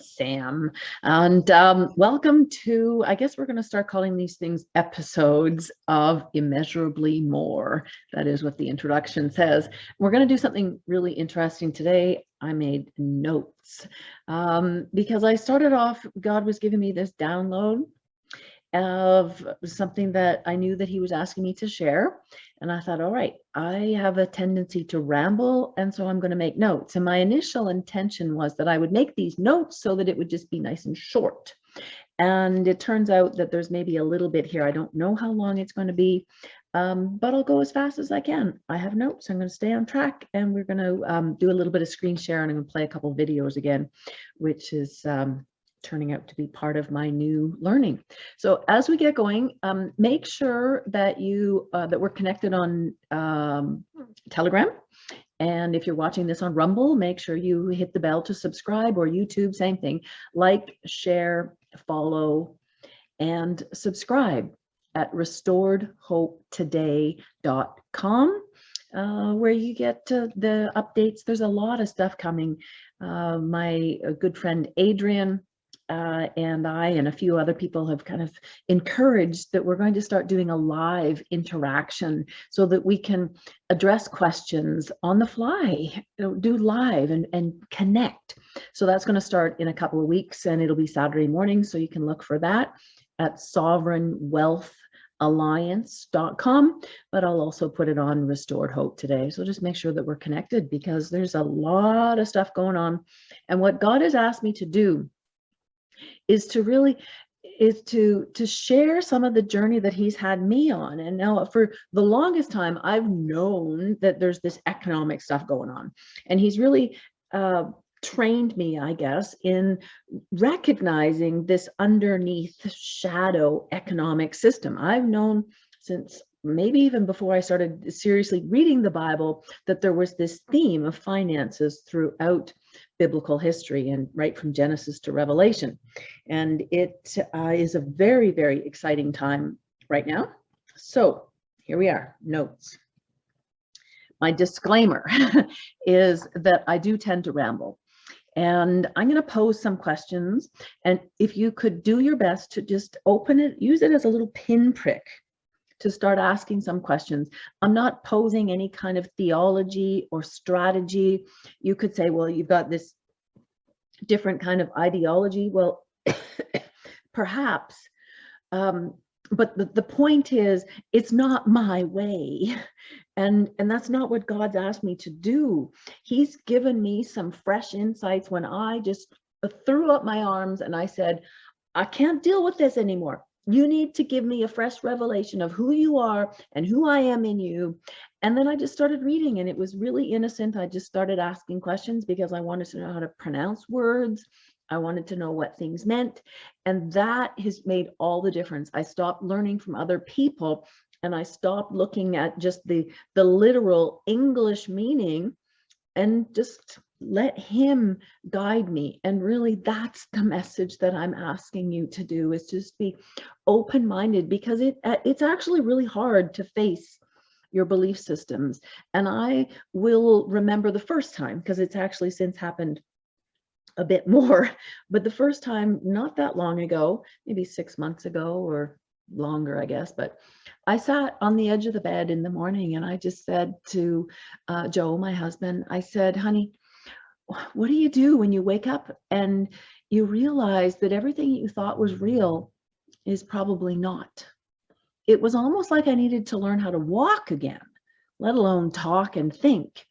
Sam, and welcome to, I guess we're going to start calling these things episodes of Immeasurably More. That is what the introduction says. We're going to do something really interesting today. I made notes because I started off, God was giving me this download of something that I knew that he was asking me to share. And I thought, all right, I have a tendency to ramble, and so I'm going to make notes. And my initial intention was that I would make these notes so that it would just be nice and short. And it turns out that there's maybe a little bit here. I don't know how long it's going to be, but I'll go as fast as I can. I have notes. I'm going to stay on track, and we're going to do a little bit of screen share, and I'm going to play a couple of videos again, which is turning out to be part of my new learning. So as we get going, make sure that that we're connected on Telegram. And if you're watching this on Rumble, make sure you hit the bell to subscribe, or YouTube, same thing. Like, share, follow, and subscribe at restoredhopetoday.com, where you get the updates. There's a lot of stuff coming. My good friend Adrian and I and a few other people have kind of encouraged that we're going to start doing a live interaction so that we can address questions on the fly, do live and connect. So that's going to start in a couple of weeks, and it'll be Saturday morning. So you can look for that at sovereignwealthalliance.com, but I'll also put it on Restored Hope Today. So just make sure that we're connected, because there's a lot of stuff going on. And what God has asked me to do is to share some of the journey that he's had me on. And now for the longest time, I've known that there's this economic stuff going on, and he's really trained me, I guess, in recognizing this underneath shadow economic system. I've known since maybe even before I started seriously reading the Bible that there was this theme of finances throughout biblical history, and right from Genesis to Revelation. And it is a very, very exciting time right now. So here we are, notes. My disclaimer is that I do tend to ramble. And I'm going to pose some questions. And if you could do your best to just open it, use it as a little pinprick to start asking some questions. I'm not posing any kind of theology or strategy. You could say, well, you've got this different kind of ideology. Well, perhaps, but the point is, it's not my way. And that's not what God's asked me to do. He's given me some fresh insights when I just threw up my arms and I said, I can't deal with this anymore. You need to give me a fresh revelation of who you are and who I am in you. And then I just started reading, and it was really innocent. I just started asking questions because I wanted to know how to pronounce words. I wanted to know what things meant. And that has made all the difference. I stopped learning from other people, and I stopped looking at just the literal English meaning, and just let him guide me. And really, that's the message that I'm asking you to do, is just be open-minded, because it's actually really hard to face your belief systems. And I will remember the first time, because it's actually since happened a bit more, but the first time, not that long ago, maybe 6 months ago or longer, I guess, but I sat on the edge of the bed in the morning, and I just said to Joe, my husband, I said, honey, what do you do when you wake up and you realize that everything you thought was real is probably not? It was almost like I needed to learn how to walk again, let alone talk and think.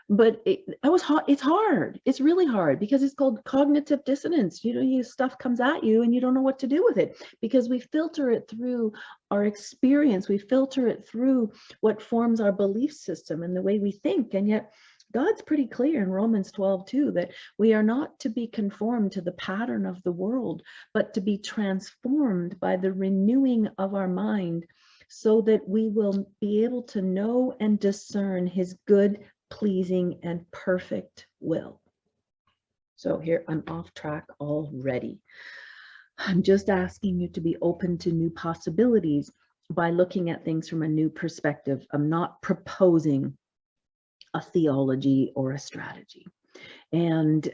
But it's hard. It's really hard, because it's called cognitive dissonance. Stuff comes at you and you don't know what to do with it, because we filter it through our experience. We filter it through what forms our belief system and the way we think. And yet God's pretty clear in Romans 12:2 that we are not to be conformed to the pattern of the world, but to be transformed by the renewing of our mind, so that we will be able to know and discern his good, pleasing, and perfect will. So here, I'm off track already. I'm just asking you to be open to new possibilities by looking at things from a new perspective. I'm not proposing a theology or a strategy. And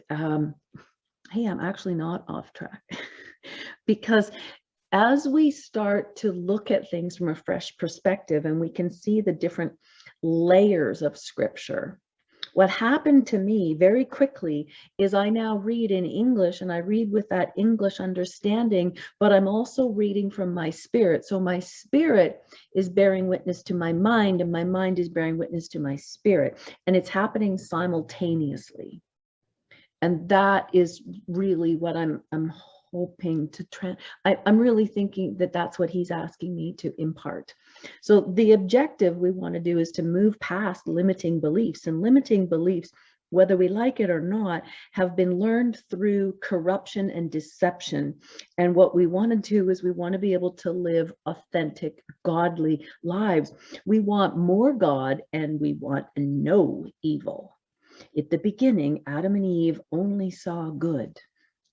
hey, I'm actually not off track. Because as we start to look at things from a fresh perspective and we can see the different layers of scripture, what happened to me very quickly is I now read in English, and I read with that English understanding, but I'm also reading from my spirit. So my spirit is bearing witness to my mind, and my mind is bearing witness to my spirit, and it's happening simultaneously. And that is really what I'm hoping to I'm really thinking that that's what he's asking me to impart. So the objective we want to do is to move past limiting beliefs, and limiting beliefs, whether we like it or not, have been learned through corruption and deception. And what we want to do is we want to be able to live authentic, godly lives. We want more God and we want no evil. At the beginning, Adam and Eve only saw good,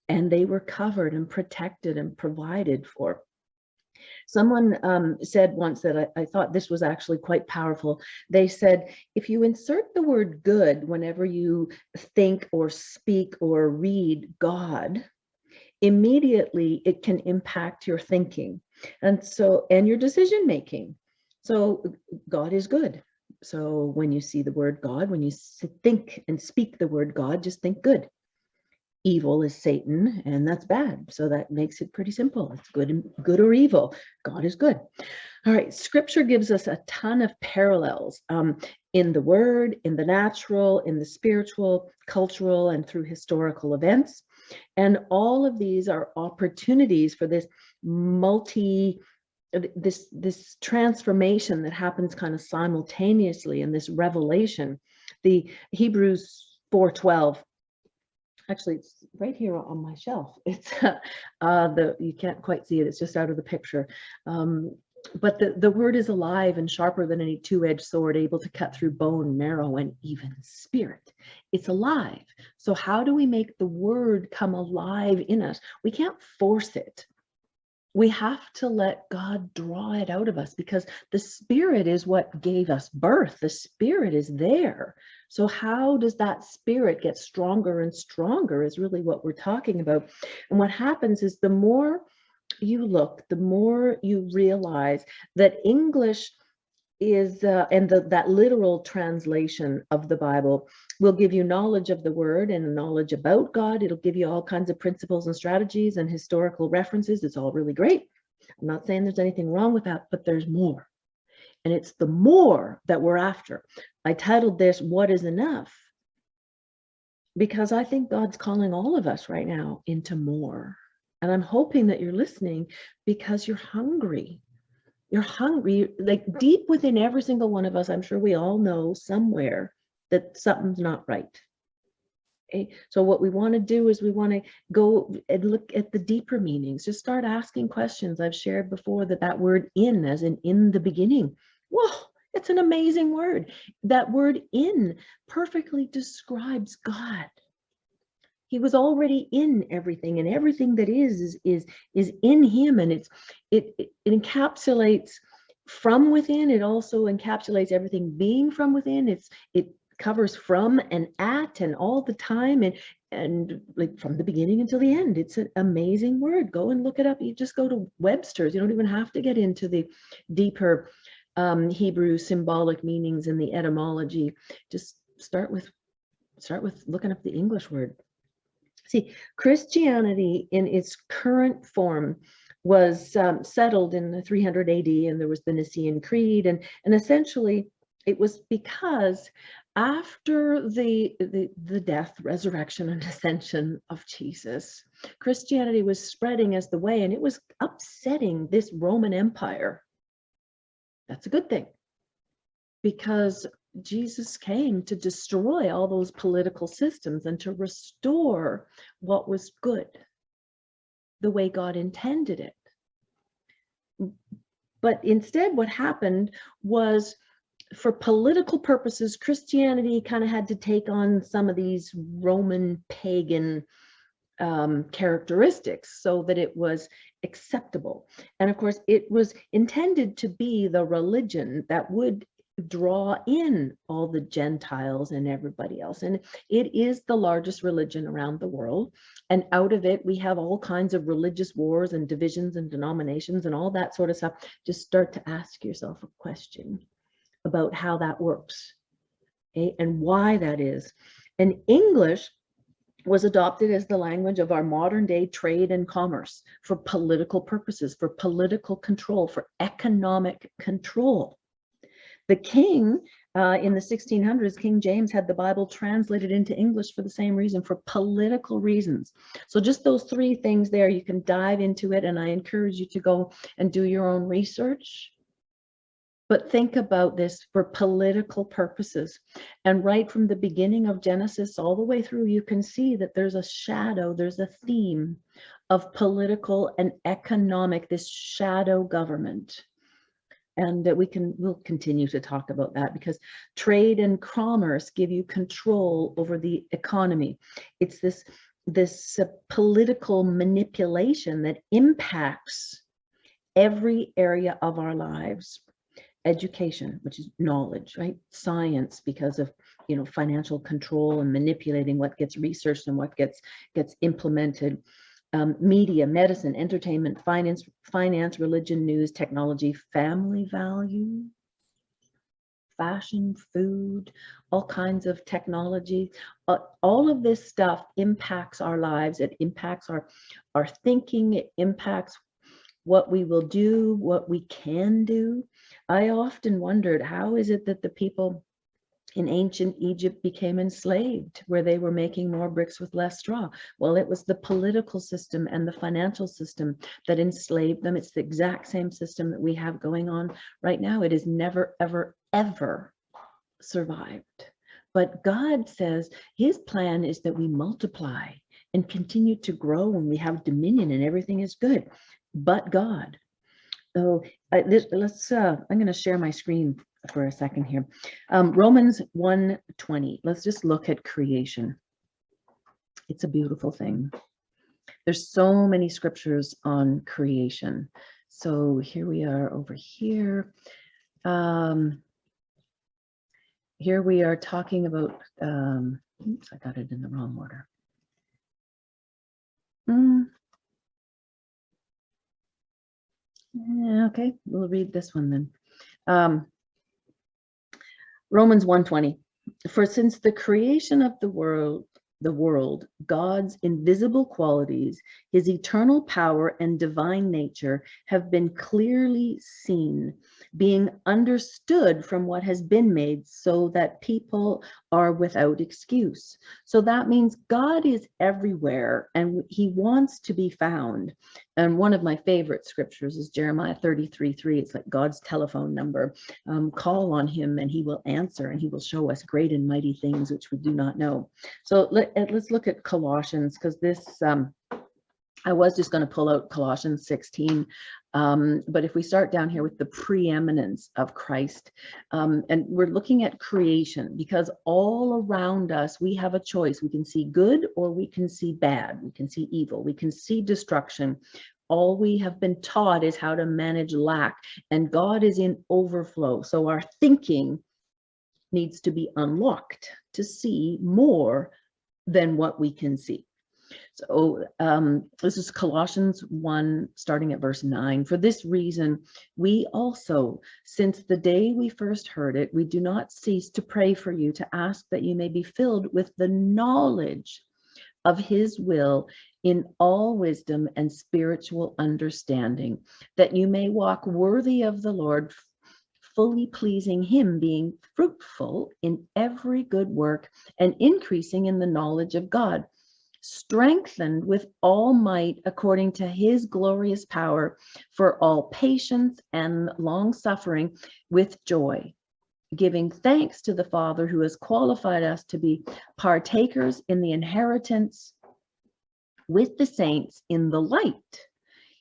and they were covered and protected and provided for. Someone said once that I thought this was actually quite powerful. They said, if you insert the word good whenever you think or speak or read God, immediately it can impact your thinking and your decision making. So God is good. So when you see the word God, when you think and speak the word God, just think good. Evil is Satan, and that's bad. So that makes it pretty simple. It's good or evil. God is good. All right, scripture gives us a ton of parallels in the word, in the natural, in the spiritual, cultural, and through historical events. And all of these are opportunities for this this transformation that happens kind of simultaneously in this revelation. The Hebrews 4:12, actually it's right here on my shelf. It's you can't quite see it, it's just out of the picture. But the word is alive and sharper than any two-edged sword, able to cut through bone, marrow, and even spirit. It's alive. So how do we make the word come alive in us? We can't force it. We have to let God draw it out of us, because the spirit is what gave us birth. The spirit is there. So how does that spirit get stronger and stronger is really what we're talking about. And what happens is the more you look, the more you realize that English is, that literal translation of the Bible will give you knowledge of the word and knowledge about God. It'll give you all kinds of principles and strategies and historical references. It's all really great. I'm not saying there's anything wrong with that, but there's more. And it's the more that we're after. I titled this, What is Enough? Because I think God's calling all of us right now into more. And I'm hoping that you're listening because you're hungry. You're hungry, like deep within every single one of us. I'm sure we all know somewhere that something's not right. Okay? So what we want to do is we want to go and look at the deeper meanings. Just start asking questions. I've shared before that word in, as in the beginning. Whoa, it's an amazing word. That word in perfectly describes God. He was already in everything, and everything that is in him, and it encapsulates from within. It also encapsulates everything being from within. It covers from and at and all the time, and like from the beginning until the end. It's an amazing word. Go and look it up. You just go to Webster's. You don't even have to get into the deeper Hebrew symbolic meanings and the etymology. Just start with looking up the English word. See, Christianity in its current form was settled in the 300 AD, and there was the Nicene Creed, and essentially it was because after the death, resurrection, and ascension of Jesus, Christianity was spreading as the way, and it was upsetting this Roman Empire. That's a good thing, because Jesus came to destroy all those political systems and to restore what was good, the way God intended it. But instead, what happened was, for political purposes, Christianity kind of had to take on some of these Roman pagan characteristics so that it was acceptable. And of course, it was intended to be the religion that would draw in all the Gentiles and everybody else. And it is the largest religion around the world. And out of it, we have all kinds of religious wars and divisions and denominations and all that sort of stuff. Just start to ask yourself a question about how that works, okay, and why that is. And English was adopted as the language of our modern day trade and commerce for political purposes, for political control, for economic control. The king in the 1600s, King James, had the Bible translated into English for the same reason, for political reasons. So just those three things there, you can dive into it, and I encourage you to go and do your own research. But think about this for political purposes. And right from the beginning of Genesis all the way through, you can see that there's a shadow, there's a theme of political and economic, this shadow government. And we'll continue to talk about that, because trade and commerce give you control over the economy. It's this political manipulation that impacts every area of our lives. Education, which is knowledge, right? Science, because of, you know, financial control and manipulating what gets researched and what gets implemented. Media, medicine, entertainment, finance, religion, news, technology, family value, fashion, food, all kinds of technology. All of this stuff impacts our lives. It impacts our thinking. It impacts what we will do, what we can do. I often wondered, how is it that the people in ancient Egypt became enslaved, where they were making more bricks with less straw? Well, it was the political system and the financial system that enslaved them. It's the exact same system that we have going on right now. It has never, ever, ever survived. But God says his plan is that we multiply and continue to grow, and we have dominion, and everything is good. But God. So I'm going to share my screen for a second here. Romans 1:20. Let's just look at creation. It's a beautiful thing. There's so many scriptures on creation. So here we are over here. Here we are talking about, oops, I got it in the wrong order. Okay, we'll read this one then. Romans 1:20. For since the creation of the world, God's invisible qualities, his eternal power and divine nature have been clearly seen, being understood from what has been made, so that people are without excuse. So that means God is everywhere and he wants to be found. And one of my favorite scriptures is Jeremiah 33:3. It's like God's telephone number. Call on him and he will answer, and he will show us great and mighty things which we do not know. So let's look at Colossians, because this, I was just going to pull out Colossians 16, but if we start down here with the preeminence of Christ, and we're looking at creation, because all around us we have a choice. We can see good or we can see bad. We can see evil. We can see destruction. All we have been taught is how to manage lack, and God is in overflow. So our thinking needs to be unlocked to see more than what we can see. So this is Colossians 1, starting at verse 9. For this reason, we also, since the day we first heard it, we do not cease to pray for you, to ask that you may be filled with the knowledge of his will in all wisdom and spiritual understanding, that you may walk worthy of the Lord, fully pleasing him, being fruitful in every good work and increasing in the knowledge of God, strengthened with all might according to his glorious power, for all patience and long suffering with joy, giving thanks to the Father who has qualified us to be partakers in the inheritance with the saints in the light.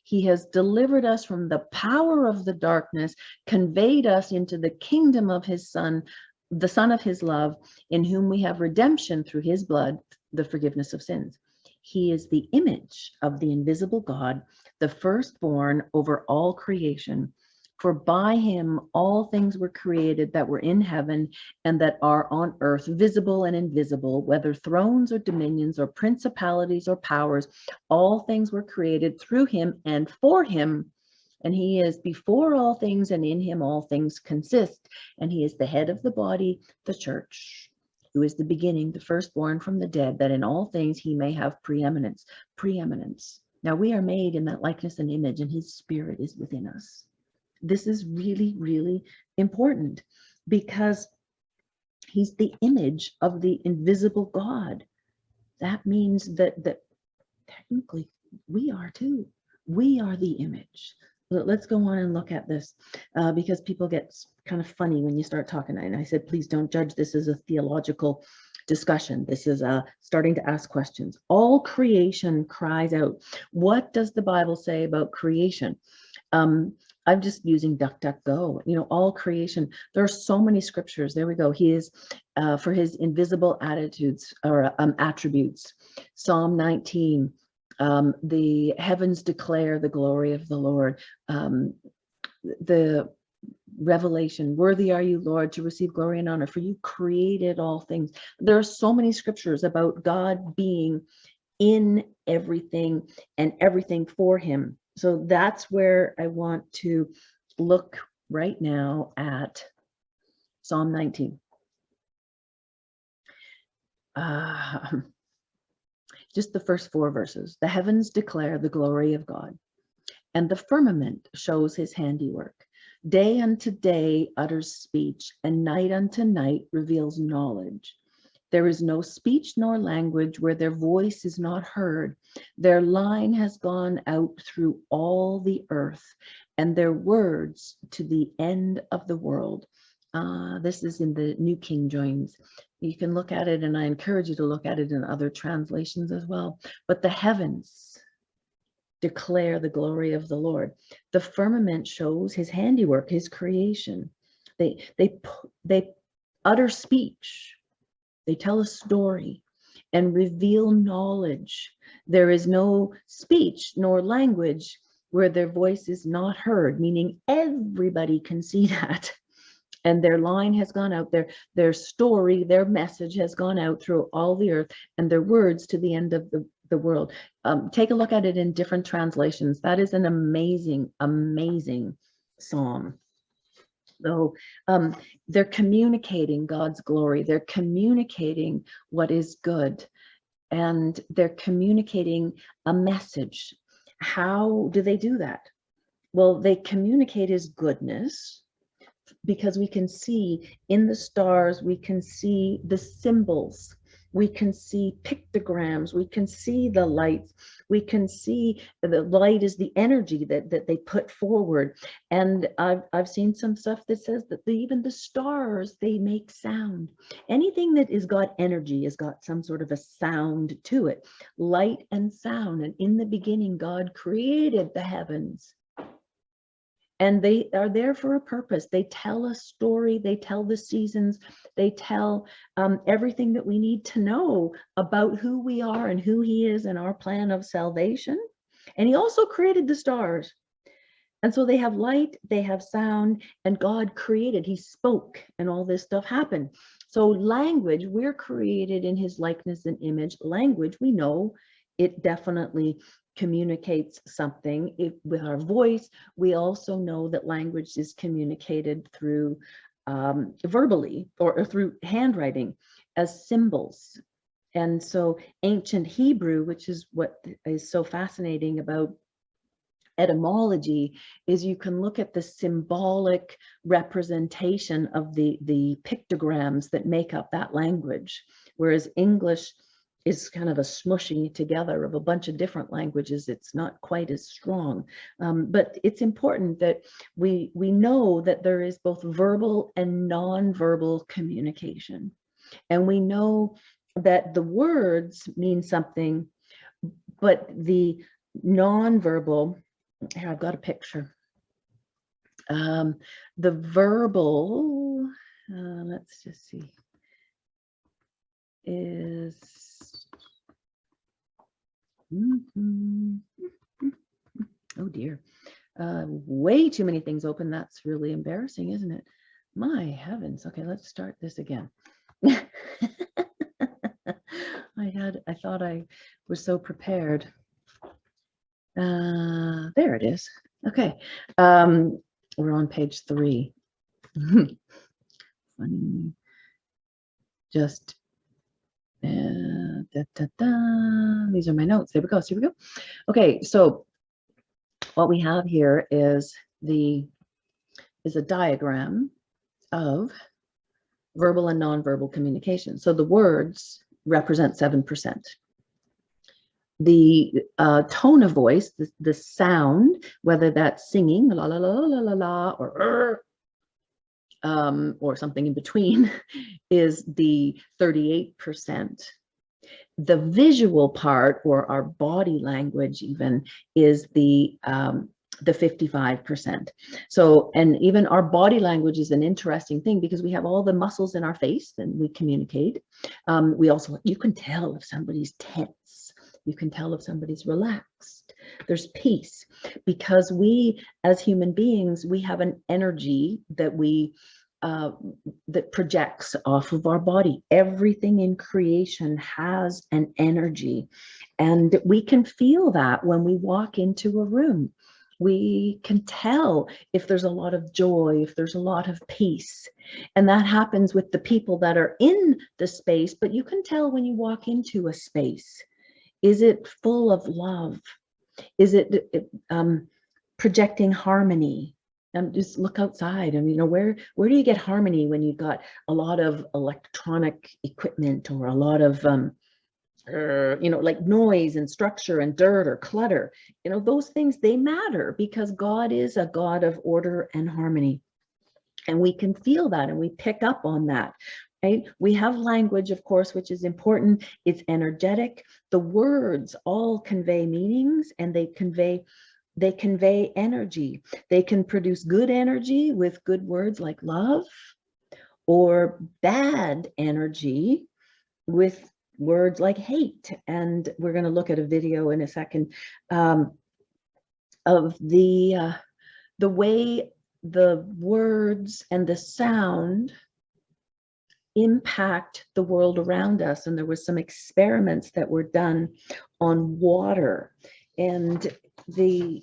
He has delivered us from the power of the darkness, conveyed us into the kingdom of his Son, the Son of his love, in whom we have redemption through his blood, the forgiveness of sins. He is the image of the invisible God, the firstborn over all creation. For by him all things were created that were in heaven and that are on earth, visible and invisible, whether thrones or dominions or principalities or powers. All things were created through him and for him. And he is before all things, and in him all things consist. And he is the head of the body, the church, who is the beginning, the firstborn from the dead, that in all things he may have preeminence. Preeminence. Now we are made in that likeness and image, and his spirit is within us. This is really, really important because he's the image of the invisible God. That means that technically we are too. We are the image. Let's go on and look at this because people get kind of funny when you start talking. And I said, please don't judge this as a theological discussion. This is starting to ask questions. All creation cries out. What does the Bible say about creation? I'm just using DuckDuckGo. You know, all creation. There are so many scriptures. There we go. He is for his invisible attitudes or attributes. Psalm 19. The heavens declare the glory of the Lord. The Revelation, worthy are you, Lord, to receive glory and honor, for you created all things. There are so many scriptures about God being in everything and everything for him. So that's where I want to look right now at Psalm 19. Just the first 4 verses. The heavens declare the glory of God, and the firmament shows his handiwork. Day unto day utters speech, and night unto night reveals knowledge. There is no speech nor language where their voice is not heard. Their line has gone out through all the earth, and their words to the end of the world. This is in the New King James. You can look at it, and I encourage you to look at it in other translations as well. But the heavens declare the glory of the Lord. The firmament shows his handiwork, his creation. They utter speech. They tell a story and reveal knowledge. There is no speech nor language where their voice is not heard, meaning everybody can see that. And their line has gone out there, their story, their message has gone out through all the earth, and their words to the end of the world. Take a look at it in different translations. That is an amazing, amazing psalm. So they're communicating God's glory. They're communicating what is good, and they're communicating a message. How do they do that? Well, they communicate his goodness, because we can see in the stars, we can see the symbols, we can see pictograms, we can see the lights, we can see the light is the energy that they put forward. And I've seen some stuff that says that even the stars, they make sound. Anything that is got energy has got some sort of a sound to it, light and sound. And in the beginning, God created the heavens. And they are there for a purpose. They tell a story, they tell the seasons, they tell everything that we need to know about who we are and who he is and our plan of salvation. And he also created the stars. And so they have light, they have sound, and God created, he spoke, and all this stuff happened. So language, we're created in his likeness and image. Language, we know it definitely communicates something. With our voice, we also know that language is communicated through verbally or through handwriting as symbols. And so ancient Hebrew, which is what is so fascinating about etymology, is you can look at the symbolic representation of the pictograms that make up that language, whereas English is kind of a smushing together of a bunch of different languages. It's not quite as strong, but it's important that we know that there is both verbal and non-verbal communication, and we know that the words mean something, but the non-verbal, here I've got a picture. The verbal, let's just see, is oh dear, Way too many things open. That's really embarrassing, isn't it? My heavens. Okay, let's start this again. I thought I was so prepared. There it is. Okay. We're on page 3. Funny. Just these are my notes. There we go. So here we go. Okay, so what we have here is a diagram of verbal and nonverbal communication. So the words represent 7%. The tone of voice, the sound, whether that's singing, la la la la la la, or something in between, is the 38%. The visual part, or our body language even, is the 55%. So, and even our body language is an interesting thing because we have all the muscles in our face and we communicate. We also, you can tell if somebody's tense. You can tell if somebody's relaxed. There's peace, because we, as human beings, we have an energy that that projects off of our body. Everything in creation has an energy, and we can feel that when we walk into a room. We can tell if there's a lot of joy, if there's a lot of peace. And that happens with the people that are in the space, but you can tell when you walk into a space. Is it full of love? Is it projecting harmony? Just look outside. I mean, where do you get harmony when you've got a lot of electronic equipment, or a lot of like noise and structure and dirt or clutter? Those things, they matter, because God is a God of order and harmony, and we can feel that and we pick up on that. Right? We have language, of course, which is important. It's energetic. The words all convey meanings, and they convey energy. They can produce good energy with good words like love, or bad energy with words like hate. And we're going to look at a video in a second of the way the words and the sound impact the world around us. And there were some experiments that were done on water, and let's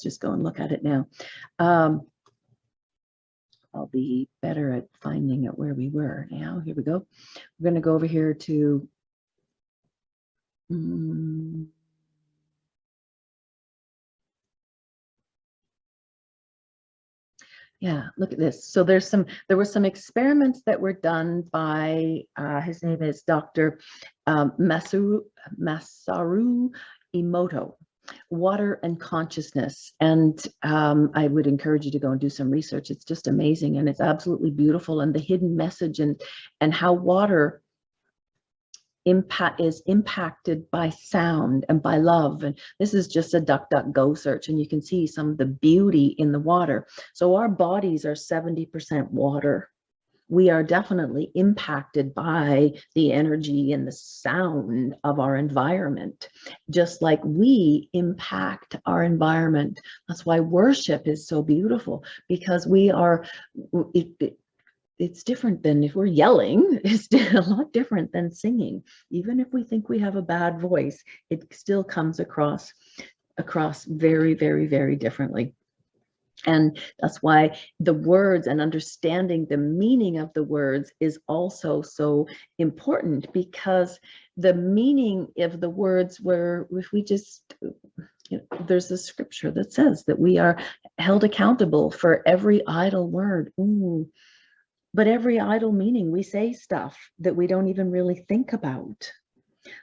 just go and look at it now. I'll be better at finding it where we were now. Here we go. We're going to go over here to yeah, look at this. So there were some experiments that were done by his name is Dr. Masaru Emoto, water and consciousness. And I would encourage you to go and do some research. It's just amazing, and it's absolutely beautiful. And the hidden message and how water is impacted by sound and by love. And this is just a DuckDuckGo search, and you can see some of the beauty in the water. So our bodies are 70% water. We are definitely impacted by the energy and the sound of our environment, just like we impact our environment. That's why worship is so beautiful, because we are, it's different than if we're yelling. It's a lot different than singing. Even if we think we have a bad voice, it still comes across very, very, very differently. And that's why the words and understanding the meaning of the words is also so important, because the meaning of the words, where if we just, there's a scripture that says that we are held accountable for every idle word. Ooh. But every idle meaning, we say stuff that we don't even really think about.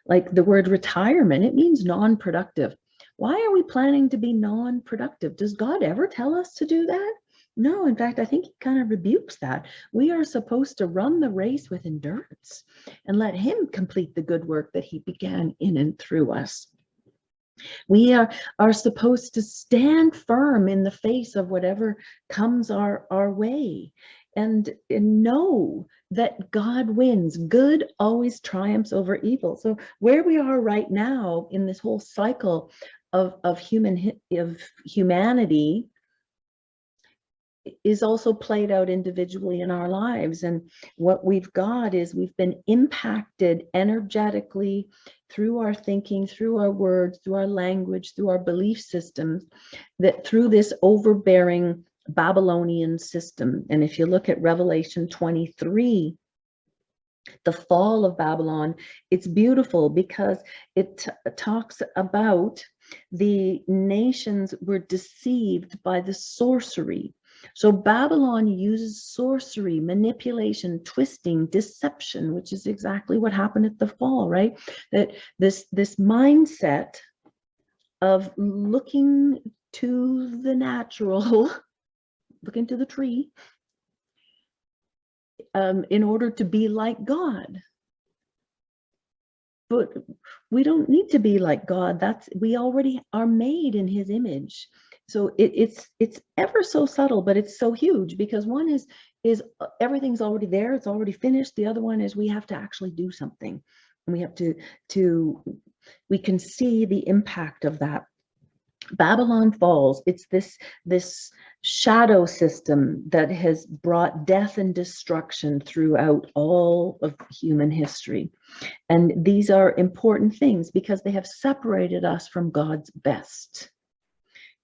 Like the word retirement, it means non-productive. Why are we planning to be non-productive? Does God ever tell us to do that? No, in fact, I think he kind of rebukes that. We are supposed to run the race with endurance and let him complete the good work that he began in and through us. We are supposed to stand firm in the face of whatever comes our way, and know that God wins. Good always triumphs over evil. So where we are right now in this whole cycle of humanity is also played out individually in our lives. And what we've got is we've been impacted energetically through our thinking, through our words, through our language, through our belief systems, that through this overbearing Babylonian system. And if you look at Revelation 23, the fall of Babylon, it's beautiful because it talks about the nations were deceived by the sorcery. So Babylon uses sorcery, manipulation, twisting, deception, which is exactly what happened at the fall, right? That this mindset of looking to the natural, looking to the tree, in order to be like God. But we don't need to be like God. We already are made in his image. So it's ever so subtle, but it's so huge, because one is everything's already there, it's already finished. The other one is we have to actually do something, and we have we can see the impact of that. Babylon falls. It's this shadow system that has brought death and destruction throughout all of human history. And these are important things because they have separated us from God's best.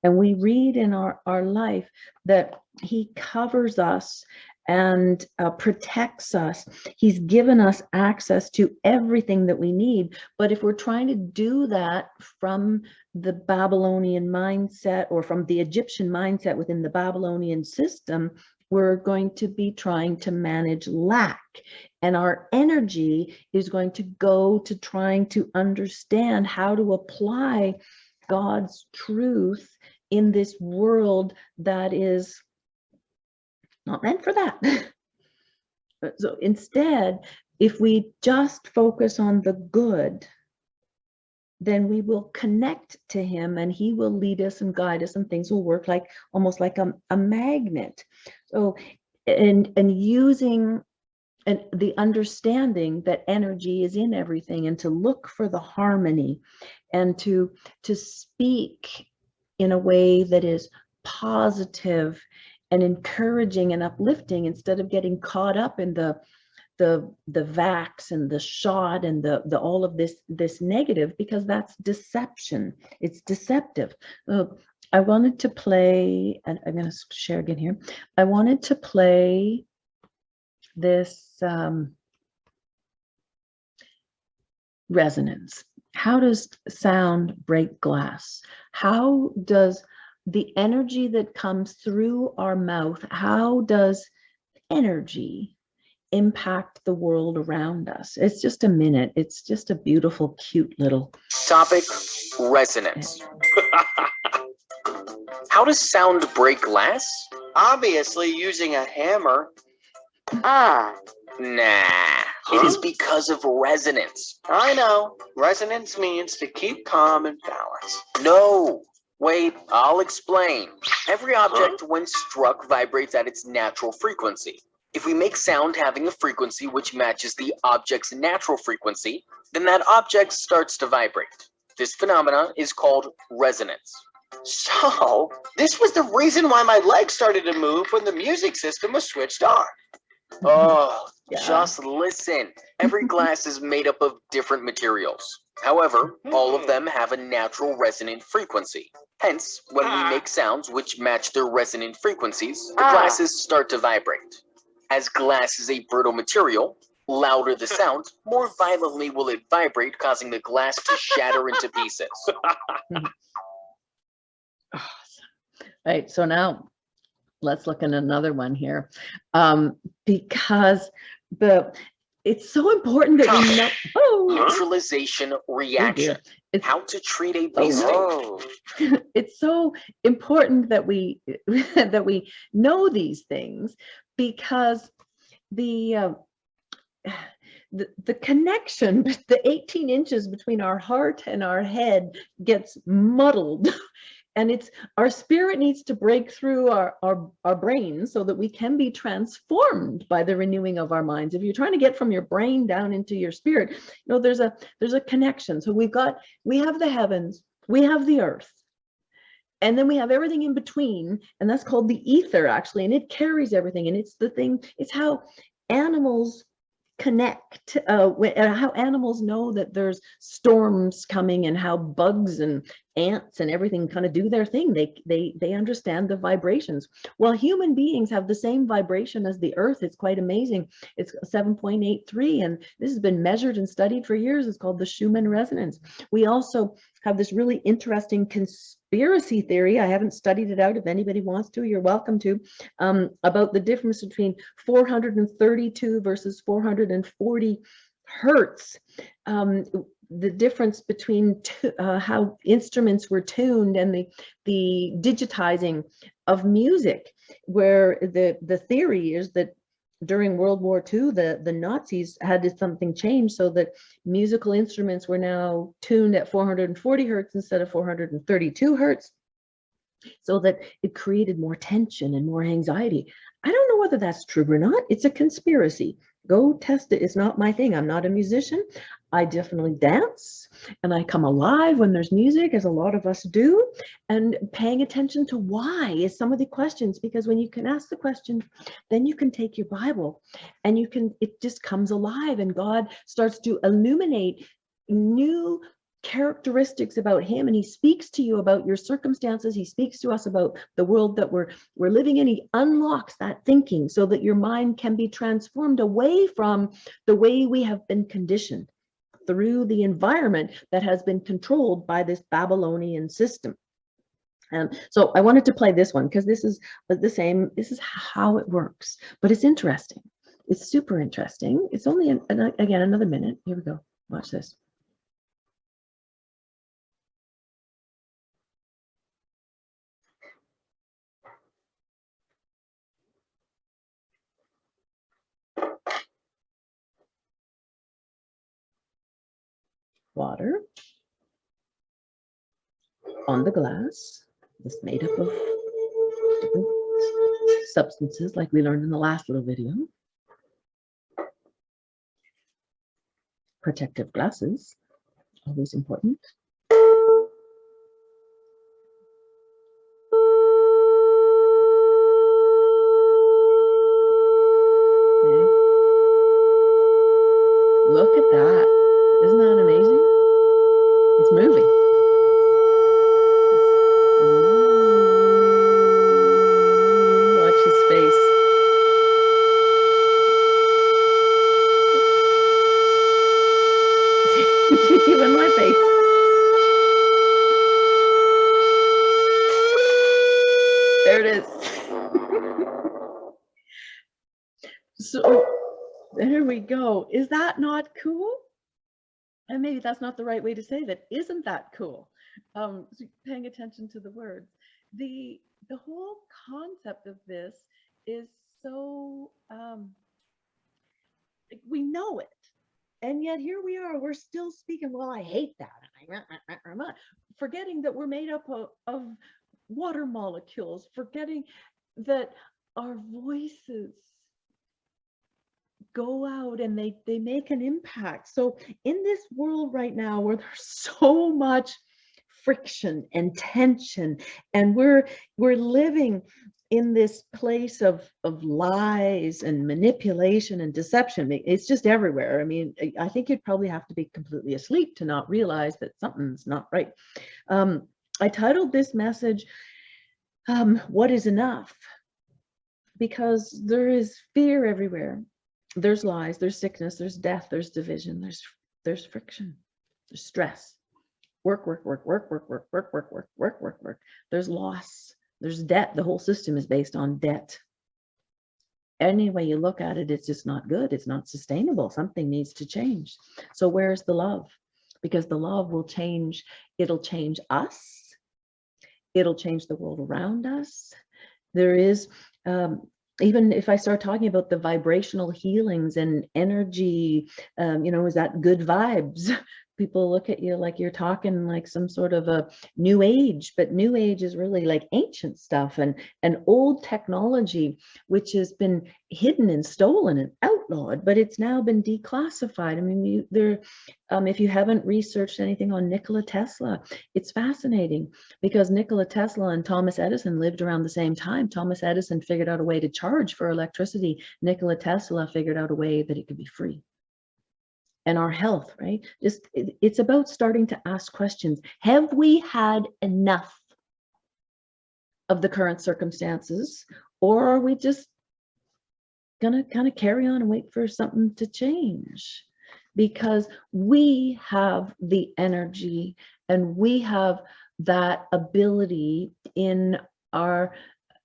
And we read in our life that he covers us and protects us. He's given us access to everything that we need. But if we're trying to do that from the Babylonian mindset or from the Egyptian mindset within the Babylonian system, we're going to be trying to manage lack. And our energy is going to go to trying to understand how to apply God's truth in this world that is not meant for that. So instead, if we just focus on the good, then we will connect to him and he will lead us and guide us, and things will work like almost like a magnet. So and using the understanding that energy is in everything, and to look for the harmony, and to speak in a way that is positive and encouraging and uplifting, instead of getting caught up in the vax and the shot and the all of this negative, because that's deception. It's deceptive. I wanted to play, and I'm going to share again here. I wanted to play this resonance. How does sound break glass? How does the energy that comes through our mouth, how does energy impact the world around us? It's just a minute. It's just a beautiful, cute little topic. Resonance. How does sound break glass? Obviously using a hammer. Nah. It is because of resonance. I know. Resonance means to keep calm and balance. No. Wait, I'll explain. Every object, when struck, vibrates at its natural frequency. If we make sound having a frequency which matches the object's natural frequency, then that object starts to vibrate. This phenomena is called resonance. So, this was the reason why my legs started to move when the music system was switched on. Oh, yeah. Just listen. Every glass is made up of different materials. However, all of them have a natural resonant frequency. Hence, when we make sounds which match their resonant frequencies, the glasses start to vibrate. As glass is a brittle material, louder the sound, more violently will it vibrate, causing the glass to shatter into pieces. Awesome. Right, so now let's look at another one here, because it's so important that we know. Neutralization reaction. How to treat a base state. It's so important that we know these things, because the connection, the 18 inches between our heart and our head gets muddled. And it's our spirit needs to break through our brains so that we can be transformed by the renewing of our minds. If you're trying to get from your brain down into your spirit, there's a connection. So we have the heavens, We have the earth. And then we have everything in between, and that's called the ether, actually, and it carries everything. And it's the thing, it's how animals connect, how animals know that there's storms coming, and how bugs and ants and everything kind of do their thing. They understand the vibrations. Well, human beings have the same vibration as the earth. It's quite amazing. It's 7.83, and this has been measured and studied for years. It's called the Schumann resonance. We also have this really interesting conspiracy theory. I haven't studied it out. If anybody wants to, you're welcome to, about the difference between 432 versus 440 hertz. The difference between how instruments were tuned, and the digitizing of music, where the theory is that during World War II, the Nazis had something change so that musical instruments were now tuned at 440 hertz instead of 432 hertz, so that it created more tension and more anxiety. I don't know whether that's true or not. It's a conspiracy. Go test it. It's not my thing. I'm not a musician. I definitely dance, and I come alive when there's music, as a lot of us do, and paying attention to why is some of the questions, because when you can ask the question, then you can take your Bible and it just comes alive, and God starts to illuminate new characteristics about him, and he speaks to you about your circumstances. He speaks to us about the world that we're living in. He unlocks that thinking so that your mind can be transformed away from the way we have been conditioned through the environment that has been controlled by this Babylonian system. So I wanted to play this one because this is the same. This is how it works, but it's interesting. It's super interesting. It's only again another minute. Here we go. Watch this. Water on the glass. It's made up of different substances, like we learned in the last little video. Protective glasses, always important. Okay. Look at that. Isn't that amazing? It's moving. Watch his face. Even my face. There it is. So there we go. Is that not cool? And maybe that's not the right way to say that. Isn't that cool? Paying attention to the words. The whole concept of this is so, we know it. And yet here we are, we're still speaking, well, I hate that. Forgetting that we're made up of water molecules, forgetting that our voices go out and they make an impact. So in this world right now where there's so much friction and tension, and we're living in this place of lies and manipulation and deception, it's just everywhere. I mean, I think you'd probably have to be completely asleep to not realize that something's not right. I titled this message, What is Enough? Because there is fear everywhere. There's lies, there's sickness, there's death, there's division, there's friction, there's stress, work. There's loss, there's debt. The whole system is based on debt. Any way you look at it, it's just not good. It's not sustainable. Something needs to change. So where's the love? Because the love will change. It'll change us. It'll change the world around us. There is, even if I start talking about the vibrational healings and energy, is that good vibes? People look at you like you're talking like some sort of a new age, but new age is really like ancient stuff and old technology, which has been hidden and stolen and out outlawed, but it's now been declassified. I mean, if you haven't researched anything on Nikola Tesla, it's fascinating because Nikola Tesla and Thomas Edison lived around the same time. Thomas Edison figured out a way to charge for electricity. Nikola Tesla figured out a way that it could be free. And our health, right? It's about starting to ask questions. Have we had enough of the current circumstances, or are we just gonna kind of carry on and wait for something to change? Because we have the energy and we have that ability in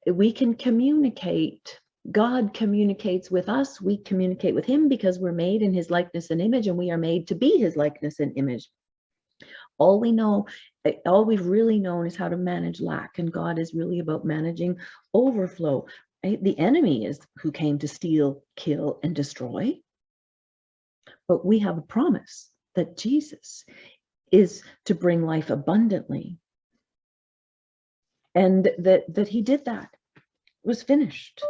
we can communicate. God communicates with us, we communicate with him because we're made in his likeness and image, and we are made to be his likeness and image. All we've really known is how to manage lack, and God is really about managing overflow. Right? The enemy is who came to steal, kill, and destroy. But we have a promise that Jesus is to bring life abundantly. And that he did that. It was finished.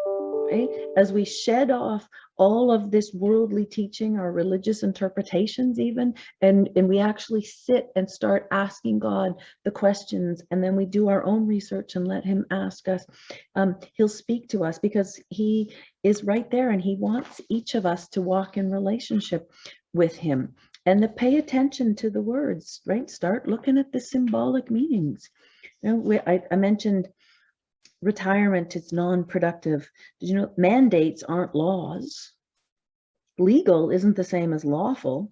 Right? As we shed off all of this worldly teaching, our religious interpretations even, and we actually sit and start asking God the questions, and then we do our own research and let him ask us, he'll speak to us because he is right there and he wants each of us to walk in relationship with him and to pay attention to the words, right? Start looking at the symbolic meanings. You know, I mentioned retirement, it's non-productive. Did you know mandates aren't laws? Legal isn't the same as lawful.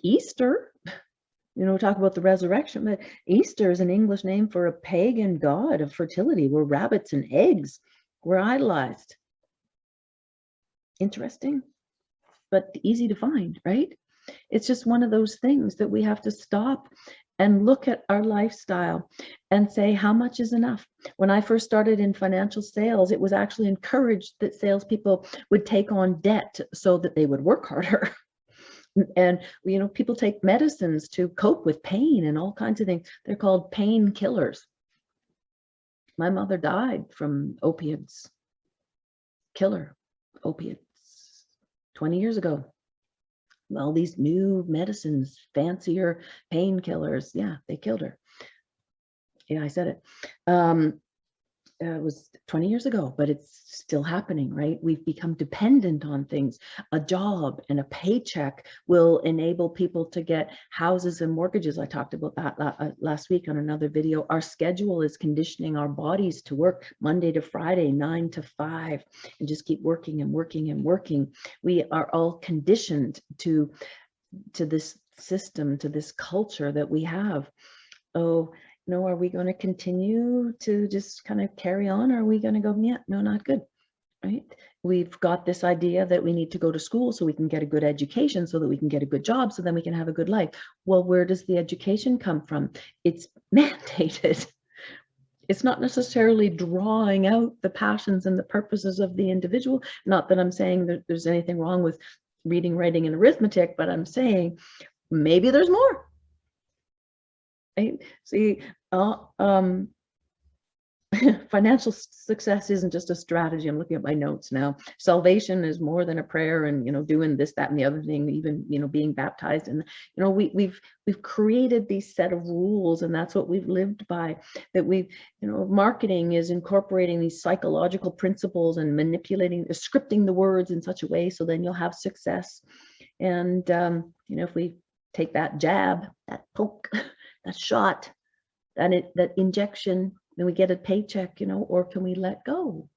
Easter, you know, talk about the resurrection, but Easter is an English name for a pagan god of fertility where rabbits and eggs were idolized. Interesting, but easy to find, right? It's just one of those things that we have to stop and look at our lifestyle and say, how much is enough? When I first started in financial sales, it was actually encouraged that salespeople would take on debt so that they would work harder. And, you know, people take medicines to cope with pain and all kinds of things. They're called pain killers. My mother died from opiates, killer opiates, 20 years ago. All these new medicines, fancier painkillers. Yeah, they killed her. Yeah, I said it. It was 20 years ago, but it's still happening, right? We've become dependent on things. A job and a paycheck will enable people to get houses and mortgages. I talked about that last week on another video. Our schedule is conditioning our bodies to work Monday to Friday, 9 to 5, and just keep working and working and working. We are all conditioned to this system, to this culture that we have. Oh, no, are we going to continue to just kind of carry on? Or are we going to go, yeah, no, not good, right? We've got this idea that we need to go to school so we can get a good education, so that we can get a good job, so then we can have a good life. Well, where does the education come from? It's mandated. It's not necessarily drawing out the passions and the purposes of the individual. Not that I'm saying that there's anything wrong with reading, writing, and arithmetic, but I'm saying maybe there's more. Right? See, financial success isn't just a strategy. I'm looking at my notes now. Salvation is more than a prayer and, you know, doing this, that, and the other thing, even, you know, being baptized. And, you know, we've created these set of rules, and that's what we've lived by. That we've, you know, marketing is incorporating these psychological principles and manipulating, scripting the words in such a way so then you'll have success. And, you know, if we take that jab, that poke, that shot, that injection, then we get a paycheck, you know, or can we let go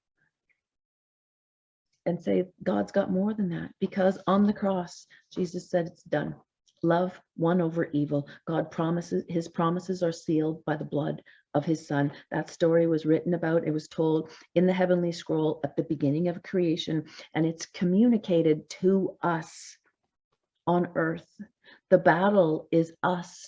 and say, God's got more than that? Because on the cross, Jesus said it's done. Love won over evil. God promises, his promises are sealed by the blood of his son. That story was written about, it was told in the heavenly scroll at the beginning of creation, and it's communicated to us on earth. The battle is us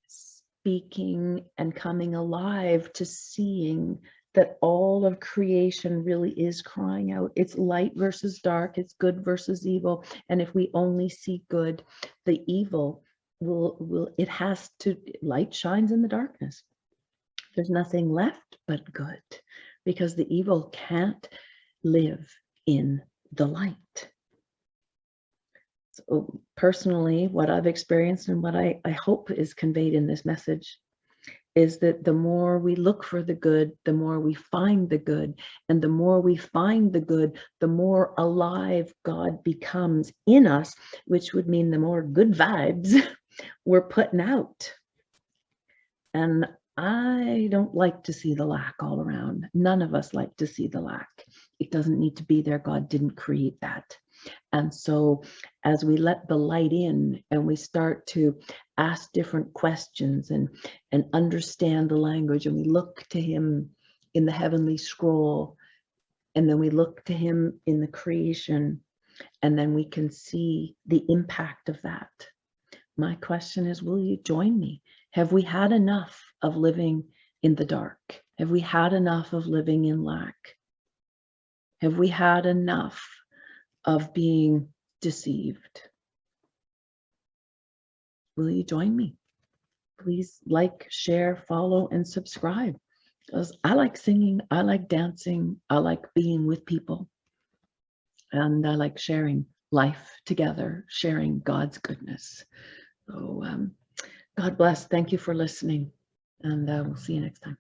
speaking and coming alive to seeing that all of creation really is crying out. It's light versus dark, it's good versus evil. And if we only see good, the evil it has to, light shines in the darkness. There's nothing left but good, because the evil can't live in the light. So personally, what I've experienced and what I hope is conveyed in this message is that the more we look for the good, the more we find the good. And the more we find the good, the more alive God becomes in us, which would mean the more good vibes we're putting out. And I don't like to see the lack all around. None of us like to see the lack. It doesn't need to be there. God didn't create that. And so as we let the light in and we start to ask different questions and understand the language, and we look to him in the heavenly scroll, and then we look to him in the creation, and then we can see the impact of that. My question is, will you join me? Have we had enough of living in the dark? Have we had enough of living in lack? Have we had enough of being deceived? Will you join me? Please like, share, follow, and subscribe. Because I like singing, I like dancing, I like being with people, and I like sharing life together, sharing God's goodness. So God bless. Thank you for listening, and we'll see you next time.